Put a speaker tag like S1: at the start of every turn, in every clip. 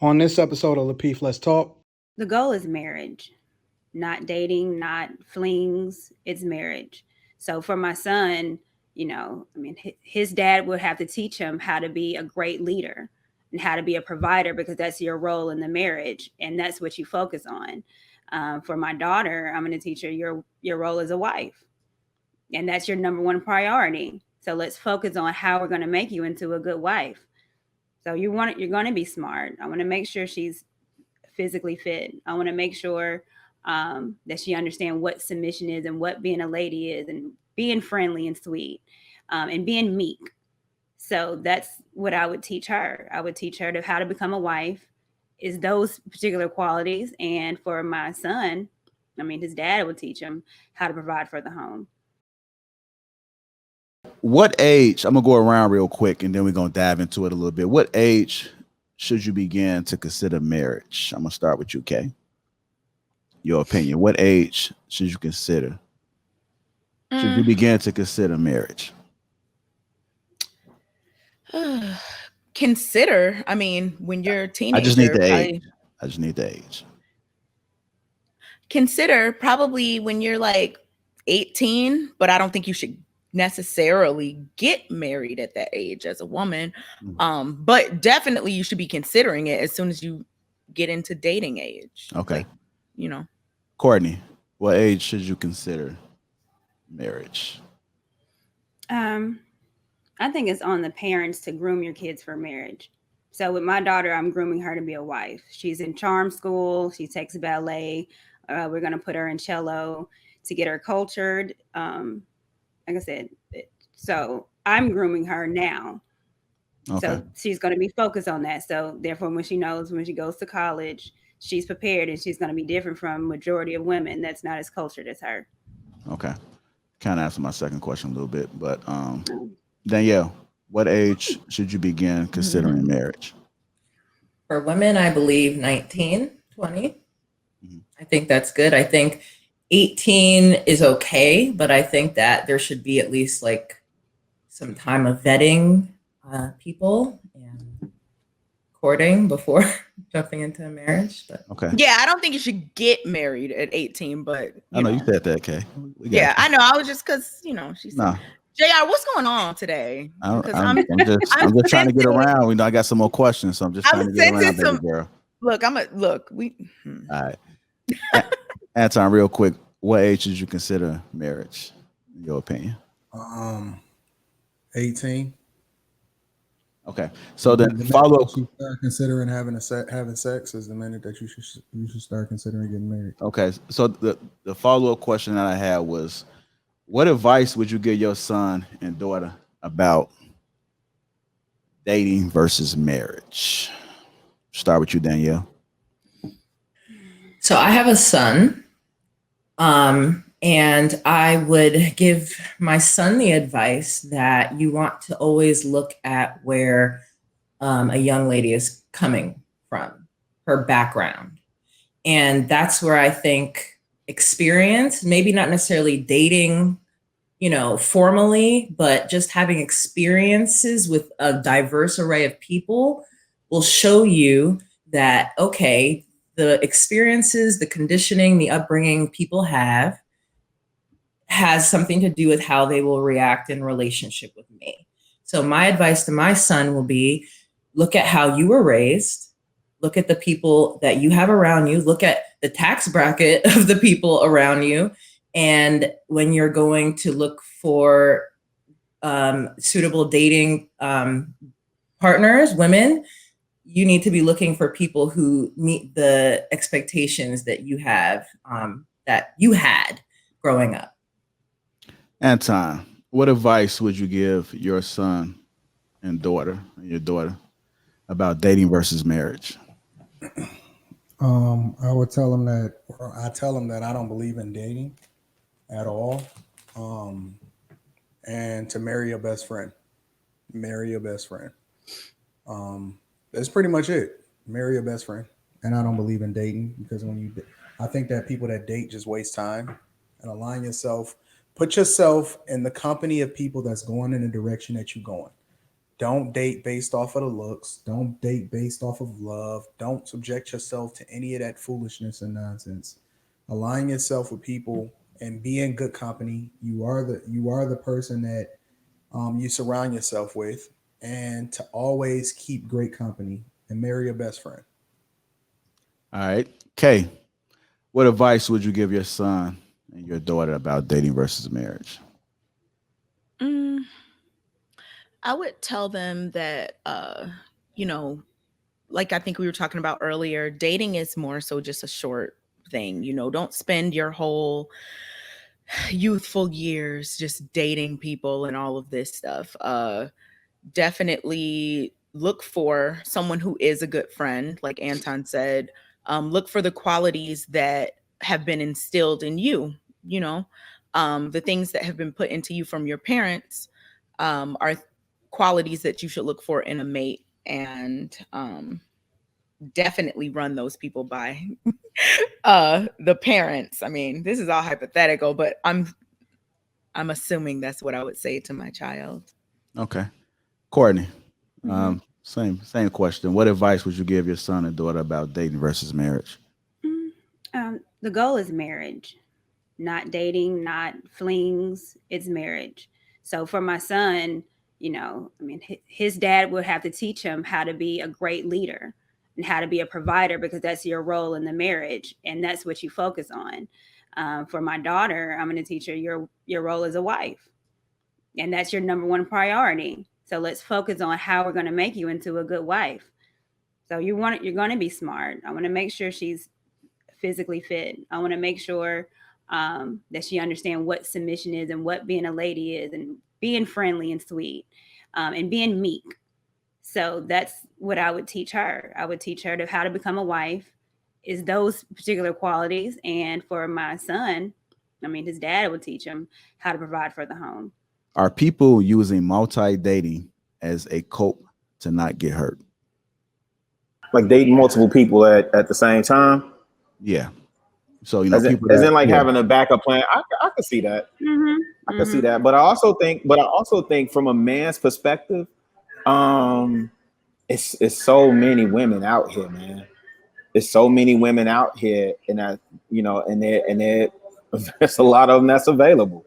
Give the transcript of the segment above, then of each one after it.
S1: On this episode of Lapeef, Let's Talk.
S2: The goal is marriage, not dating, not flings. It's marriage. So for my son, his dad would have to teach him how to be a great leader and how to be a provider because that's your role in the marriage and that's what you focus on. For my daughter, I'm going to teach her your role as a wife, and that's your number one priority. So let's focus on how we're going to make you into a good wife. So you're going to be smart. I want to make sure she's physically fit. I want to make sure that she understands what submission is and what being a lady is, and being friendly and sweet, and being meek. So that's what I would teach her. I would teach her how to become a wife, is those particular qualities. And for my son, his dad would teach him how to provide for the home.
S3: What age? I'm gonna go around real quick, and then we're gonna dive into it a little bit. What age should you begin to consider marriage? I'm gonna start with you, Kay. Your opinion. What age should you consider? Should you begin to consider marriage?
S4: Consider. I mean, when you're a teenager,
S3: I just need the age. I just need the age.
S4: Consider probably when you're like 18, but I don't think you should necessarily get married at that age as a woman. But definitely you should be considering it as soon as you get into dating age.
S3: Okay.
S4: Like,
S3: Courtney, what age should you consider marriage?
S2: I think it's on the parents to groom your kids for marriage. So with my daughter, I'm grooming her to be a wife. She's in charm school. She takes ballet. We're going to put her in cello to get her cultured. Like I said, so I'm grooming her now. Okay. So she's going to be focused on that. So therefore, when she goes to college, she's prepared, and she's going to be different from majority of women that's not as cultured as her.
S3: Okay. Kind of answered my second question a little bit, but Danielle, what age should you begin considering marriage?
S5: For women, I believe 19, 20. I think that's good. I think 18 is okay, but I think that there should be at least like some time of vetting people and courting before jumping into a marriage. But
S3: okay.
S4: Yeah, I don't think you should get married at 18, but
S3: I know you said that, Kay.
S4: Yeah, I know. I was just because she said.
S3: Nah.
S4: JR, what's going on today?
S3: I'm just trying to get around. We know I got some more questions, so I'm just trying to get around, baby girl.
S4: Look, All
S3: right. Anton, real quick, what age did you consider marriage, in your opinion?
S6: 18.
S3: Okay, so then follow up.
S6: You start considering having sex is the minute that you should start considering getting married.
S3: Okay, so the follow up question that I had was, what advice would you give your son and daughter about dating versus marriage? Start with you, Danielle.
S5: So I have a son, and I would give my son the advice that you want to always look at where a young lady is coming from, her background. And that's where I think experience, maybe not necessarily dating, formally, but just having experiences with a diverse array of people will show you that, okay, the experiences, the conditioning, the upbringing people have has something to do with how they will react in relationship with me. So my advice to my son will be, look at how you were raised, look at the people that you have around you, look at the tax bracket of the people around you. And when you're going to look for suitable dating partners, women, you need to be looking for people who meet the expectations that you have, that you had growing up.
S3: Anton, what advice would you give your son and your daughter about dating versus marriage?
S6: I would tell them that, or I tell them that I don't believe in dating at all. And to marry your best friend. Marry your best friend. That's pretty much it. Marry your best friend. And I don't believe in dating because I think that people that date just waste time. And align yourself. Put yourself in the company of people that's going in the direction that you're going. Don't date based off of the looks. Don't date based off of love. Don't subject yourself to any of that foolishness and nonsense. Align yourself with people and be in good company. You are the person that you surround yourself with, and to always keep great company and marry your best friend.
S3: All right. Kay, what advice would you give your son and your daughter about dating versus marriage?
S4: I would tell them that, you know, like I think we were talking about earlier, dating is more so just a short thing. You know, don't spend your whole youthful years just dating people and all of this stuff. Definitely look for someone who is a good friend, like Anton said. Look for the qualities that have been instilled in you, you know, the things that have been put into you from your parents are qualities that you should look for in a mate, and definitely run those people by the parents. I mean, this is all hypothetical, but I'm assuming that's what I would say to my child.
S3: Okay. Courtney, same question. What advice would you give your son and daughter about dating versus marriage?
S2: The goal is marriage, not dating, not flings. It's marriage. So for my son, you know, I mean, his dad would have to teach him how to be a great leader and how to be a provider, because that's your role in the marriage, and that's what you focus on. For my daughter, I'm going to teach her your role as a wife, and that's your number one priority. So let's focus on how we're going to make you into a good wife. So you're going to be smart. I want to make sure she's physically fit. I want to make sure that she understands what submission is and what being a lady is, and being friendly and sweet, and being meek. So that's what I would teach her. I would teach her how to become a wife, is those particular qualities. And for my son, I mean, his dad would teach him how to provide for the home.
S3: Are people using multi-dating as a cope to not get hurt?
S7: Like dating multiple people at the same time?
S3: Yeah. So, you know,
S7: as in like having a backup plan. I can see that. I can see that. But I also think from a man's perspective, it's so many women out here, man. There's so many women out here, and there's a lot of them that's available.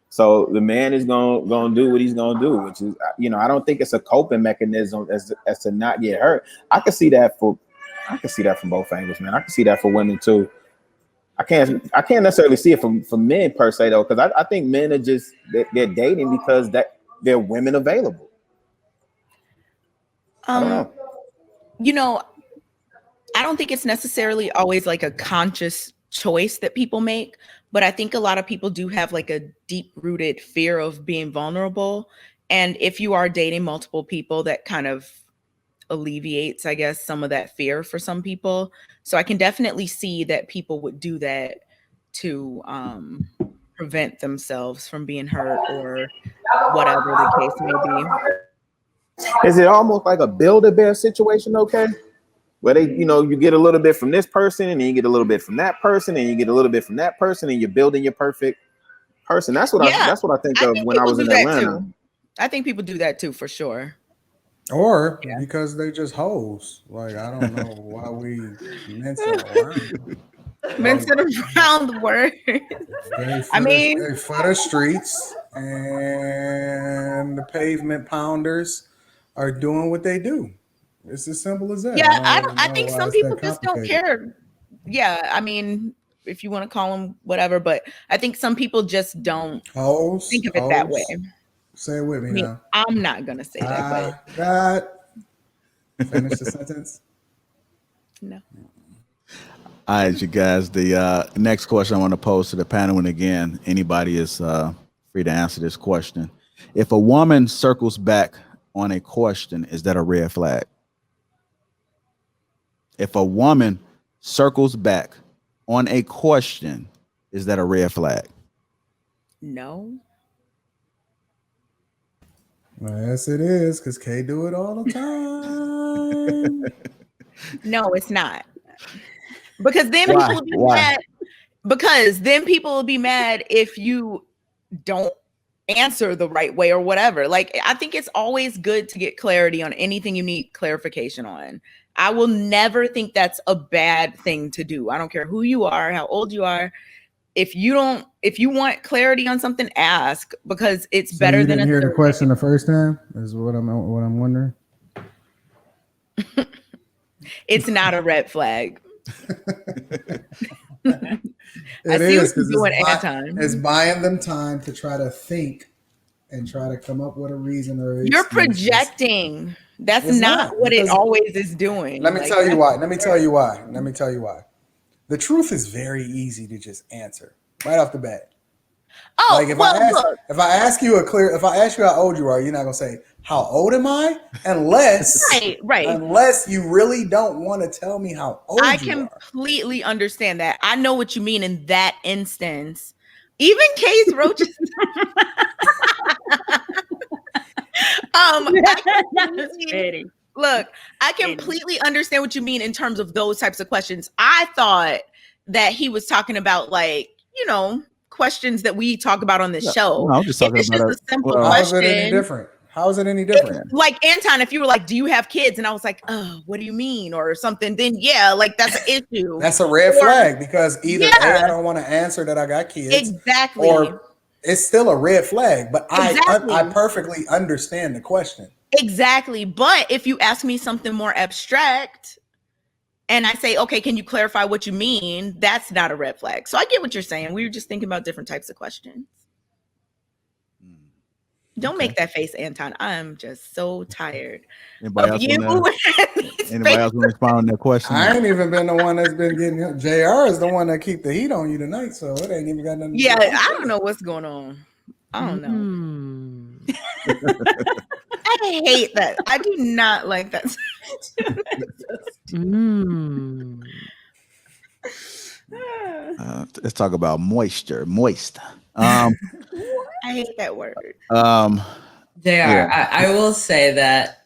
S7: So the man is gonna do what he's gonna do, which is, I don't think it's a coping mechanism as to not get hurt. I can see that from both angles, man. I can see that for women too. I can't necessarily see it from men per se though, because I think men are just they're dating because they're women available. I don't know.
S4: You know, I don't think it's necessarily always like a conscious choice that people make, but I think a lot of people do have like a deep rooted fear of being vulnerable. And if you are dating multiple people, that kind of alleviates, I guess, some of that fear for some people. So I can definitely see that people would do that to prevent themselves from being hurt or whatever the case may be.
S7: Is it almost like a Build-A-Bear situation, okay? Where you get a little bit from this person, and then you get a little bit from that person, and you get a little bit from that person, and you're building your perfect person. That's what I think of when I was in Atlanta.
S4: I think people do that too, for sure.
S6: Or because they just hoes. Like, I don't know why we mention around.
S4: Mention around the word. They
S6: for the streets, and the pavement pounders are doing what they do. It's as simple as that.
S4: Yeah, I think some people just don't care. Yeah, I mean, if you want to call them whatever, but I think some people just don't think of it that way.
S6: Say it with me now.
S4: I'm not gonna say that.
S6: Finish the sentence.
S4: No.
S3: All right, you guys. The next question I want to pose to the panel, and again, anybody is free to answer this question. If a woman circles back on a question, is that a red flag? If a woman circles back on a question, is that a red flag?
S4: No.
S6: Yes, it is, because Kay do it all the time.
S4: No, it's not. Because then people will be mad. Because then people will be mad if you don't answer the right way or whatever. Like, I think it's always good to get clarity on anything you need clarification on. I will never think that's a bad thing to do. I don't care who you are, how old you are. If you want clarity on something, ask, because it's better
S6: you
S4: than
S6: didn't
S4: a
S6: hear the
S4: survey.
S6: question the first time, is what I'm wondering.
S4: It's not a red flag.
S6: It
S4: see
S6: is,
S4: what you're doing, Anton.
S6: it's buying them time to try to think and try to come up with a reason or
S4: You're
S6: excuse.
S4: projecting. That's
S6: It's
S4: not what it
S6: because-
S4: always is doing.
S6: Let me
S4: Like,
S6: tell you why. Let me tell you why. The truth is very easy to just answer right off the bat.
S4: Oh,
S6: Like if I ask you how old you are, you're not gonna say how old am I, unless
S4: right.
S6: unless you really don't want to tell me how old
S4: I
S6: you are.
S4: completely understand that. I know what you mean in that instance. Even Case Roach. Look, I completely understand what you mean in terms of those types of questions. I thought that he was talking about, like, you know, questions that we talk about on the show.
S3: No, I'm just talking about
S4: a simple
S6: How
S4: question.
S6: is it any different? How is it any different?
S4: Like, Anton, if you were like, do you have kids? And I was like, oh, what do you mean? Or something, then yeah, like that's an issue.
S6: That's a red flag, because either A, I don't want to answer that I got kids.
S4: Exactly.
S6: Or it's still a red flag, but
S4: Exactly.
S6: I perfectly understand the question.
S4: Exactly. But if you ask me something more abstract and I say, okay, can you clarify what you mean? That's not a red flag. So I get what you're saying. We were just thinking about different types of questions. Don't make that face, Anton. I'm just so tired.
S3: Anybody else want to respond to that question?
S6: I ain't even been the one that's been getting him. JR is the one that keep the heat on you tonight, so it ain't even got nothing to do with
S4: I don't know what's going on. I don't know. I hate that. I do not like that.
S3: Let's talk about moist.
S4: I hate that word.
S5: JR, I will say that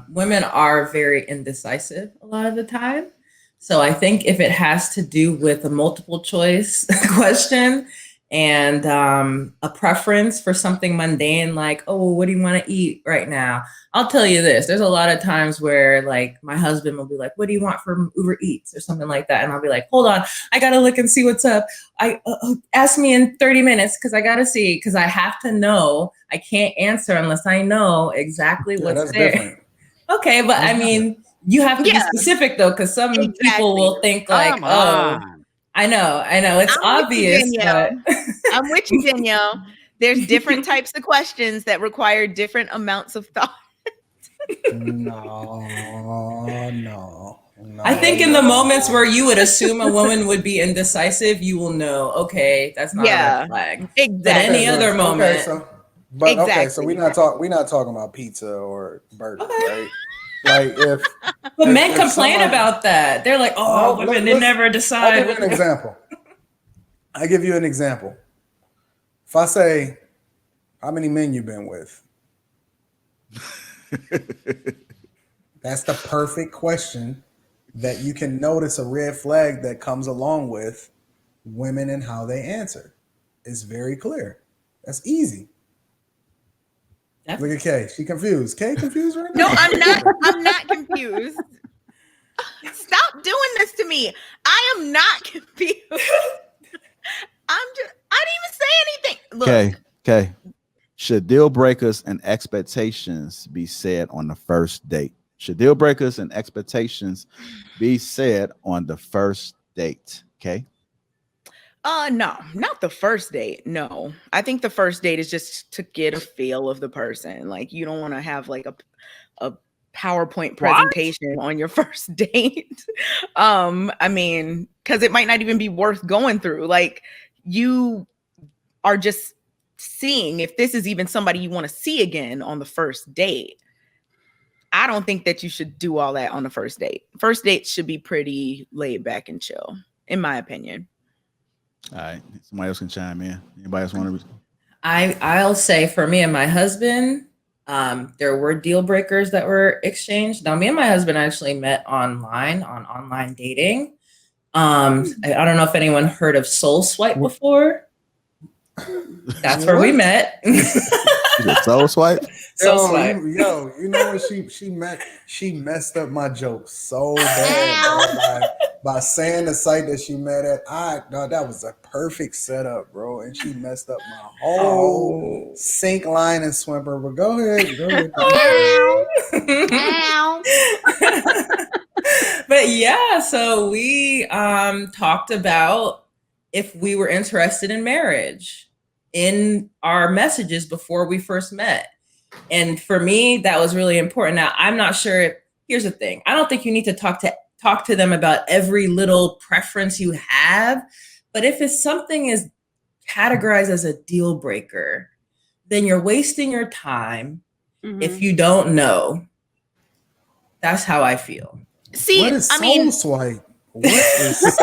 S5: women are very indecisive a lot of the time. So I think if it has to do with a multiple choice question and a preference for something mundane, like, oh, what do you want to eat right now? I'll tell you this. There's a lot of times where, like, my husband will be like, what do you want from Uber Eats or something like that? And I'll be like, hold on, I got to look and see what's up. Ask me in 30 minutes because I got to see, because I have to know. I can't answer unless I know exactly what's there. Different. Okay, but I mean, you have to be specific, though, because some people will think like, I know. It's obvious. But
S4: I'm with you, Danielle. There's different types of questions that require different amounts of thought.
S6: No.
S5: I think in the moments where you would assume a woman would be indecisive, you will know, okay, that's not a red flag.
S4: Exactly.
S5: But any other moment.
S6: So we're not talking about pizza or burger, right? Like
S5: but men complain about that. They're like, oh, women, they never decide.
S6: I'll give you an example. If I say, how many men you been with? That's the perfect question that you can notice a red flag that comes along with women and how they answer. It's very clear. That's easy. Look at Kay. She confused. Kay confused right now?
S4: No, I'm not confused. Stop doing this to me. I am not confused. I didn't even say anything. Look.
S3: Okay. Should deal breakers and expectations be said on the first date? Should deal breakers and expectations be said on the first date? Okay.
S4: No, not the first date. No, I think the first date is just to get a feel of the person. Like, you don't want to have like a PowerPoint presentation on your first date. I mean, because it might not even be worth going through. Like, you are just seeing if this is even somebody you want to see again on the first date. I don't think that you should do all that on the first date. First date should be pretty laid back and chill, in my opinion.
S3: All right. Somebody else can chime in. Anybody else want to?
S5: I'll say for me and my husband, there were deal breakers that were exchanged. Now, me and my husband actually met on online dating. I don't know if anyone heard of Soul Swipe before. That's where we met.
S3: Soul swipe.
S6: You know what she messed up my joke so bad by saying the site that she met at. That was a perfect setup, bro, and she messed up my whole sink, line, and swimmer. But go ahead.
S5: But yeah, so we talked about if we were interested in marriage in our messages before we first met. And for me, that was really important. Now, I'm not sure. Here's the thing. I don't think you need to talk to them about every little preference you have. But if it's something is categorized as a deal breaker, then you're wasting your time if you don't know. That's how I feel.
S4: See,
S6: what is soul swipe? What is
S4: see,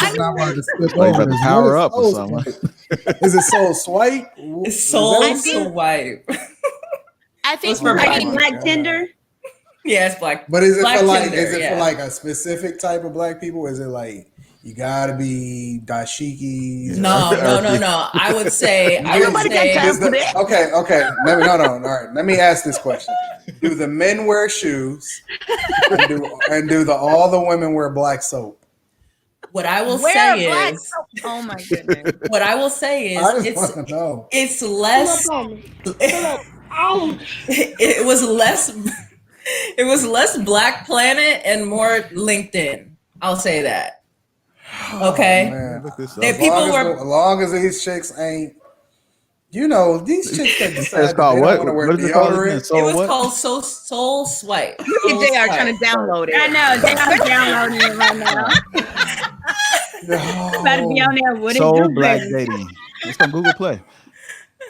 S6: I'm not about to skip
S3: Like
S6: over
S3: about to
S6: this.
S3: power
S6: What
S3: up or
S6: is
S3: something.
S6: Is it soul swipe?
S5: It's soul
S6: Is that-
S5: swipe.
S4: I think
S5: It's for
S2: Like
S6: Oh my
S2: Black
S6: God.
S2: Tinder.
S5: Yeah, it's black.
S6: But is it
S5: Black
S6: for like
S5: Tinder,
S6: for like a specific type of black people? Is it like you gotta be dashikis?
S5: No. I would say.
S6: Okay. No. All right. Let me ask this question: do the men wear shoes? And do all the women wear black soap?
S5: What I will
S4: Where
S5: say
S4: black
S5: is.
S4: oh my goodness.
S5: What I will say
S6: I
S5: is
S6: just want to know.
S5: it's less. It was less Black Planet and more LinkedIn. I'll say that. Okay.
S6: Oh, man.
S3: Look this up.
S6: As long as these chicks ain't, these chicks that decide
S3: It's called
S6: they
S3: what?
S6: don't want to wear
S3: What is it called again?
S6: deodorant.
S3: Soul
S5: It was
S3: what?
S5: called Soul Swipe.
S4: Look at JR trying to download it.
S2: I know. I'm downloading it right now. About to be on there. What it
S3: Soul
S2: do,
S3: Black
S2: baby?
S3: Dating. It's on Google Play.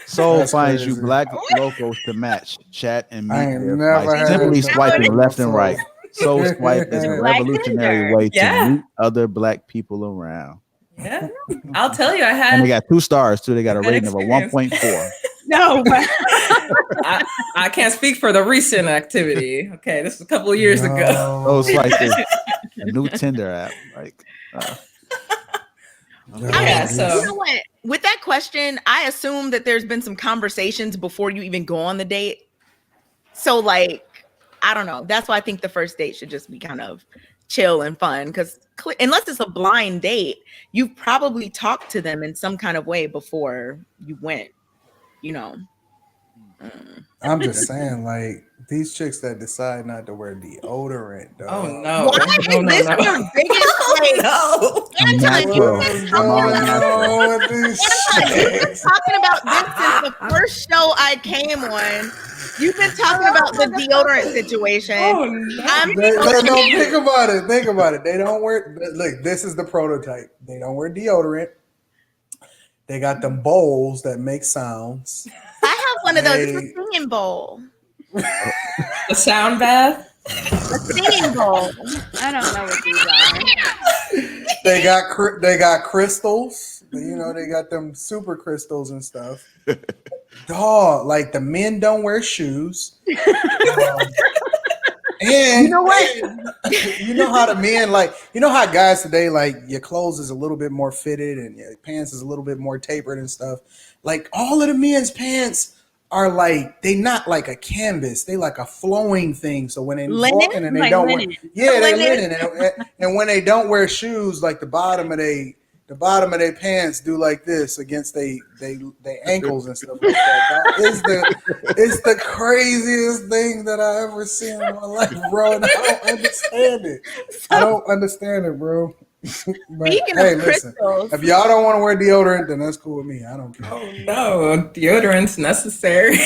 S3: Soul
S6: That's
S3: finds you
S6: crazy.
S3: black locals to match, chat, and meet
S6: I ain't
S3: there
S6: never
S3: by
S6: had
S3: simply
S6: that
S3: swiping left and
S6: before.
S3: right. Soul Swipe is a
S6: Black
S3: revolutionary
S2: Tinder.
S3: way to
S5: Yeah.
S3: meet other black people around.
S5: Yeah. I'll tell you, I
S3: And they
S5: had.
S3: got 2 stars too. They got a
S5: Good
S3: rating of a
S5: experience.
S3: 1.4.
S2: No, but
S5: I can't speak for the recent activity. Okay, this was a couple of years ago.
S3: Soul Swipe is a new Tinder app. Like,
S5: Yeah, so
S4: You know what? With that question, I assume that there's been some conversations before you even go on the date. So, like, I don't know. That's why I think the first date should just be kind of chill and fun. Because unless it's a blind date, you've probably talked to them in some kind of way before you went.
S6: I'm just saying, like these chicks that decide not to wear deodorant. Dog.
S5: oh no.
S4: Why is this your biggest
S3: natural.
S4: Anton,
S3: I'm all natural.
S6: with these
S4: you've been
S6: chicks?
S4: talking about this since the first show I came on. You've been talking about the deodorant situation.
S5: Oh no.
S4: I'm
S6: No, think about it. Think about it. They don't wear. Look, this is the prototype. They don't wear deodorant. They got them bowls that make sounds.
S4: I have one of those. It's a singing bowl.
S5: The sound bath.
S4: A singing bowl.
S2: I don't know what these are.
S6: They got crystals. They got them super crystals and stuff. Dog, like the men don't wear shoes. And
S4: You know what?
S6: you know how the men how guys today, like your clothes is a little bit more fitted and your pants is a little bit more tapered and stuff. Like all of the men's pants are like, they not like a canvas, they like a flowing thing. So when they walking and they
S2: Like
S6: don't
S2: linen.
S6: wear, they're linen. And when they don't wear shoes, like the bottom of their pants do like this against they ankles and stuff like that. It's the craziest thing that I ever seen in my life, bro. And I don't understand it, bro. But
S4: Speaking
S6: hey,
S4: of
S6: listen,
S4: crystals,
S6: if y'all don't want to wear deodorant, then that's cool with me. I don't care.
S5: Oh no, deodorant's necessary.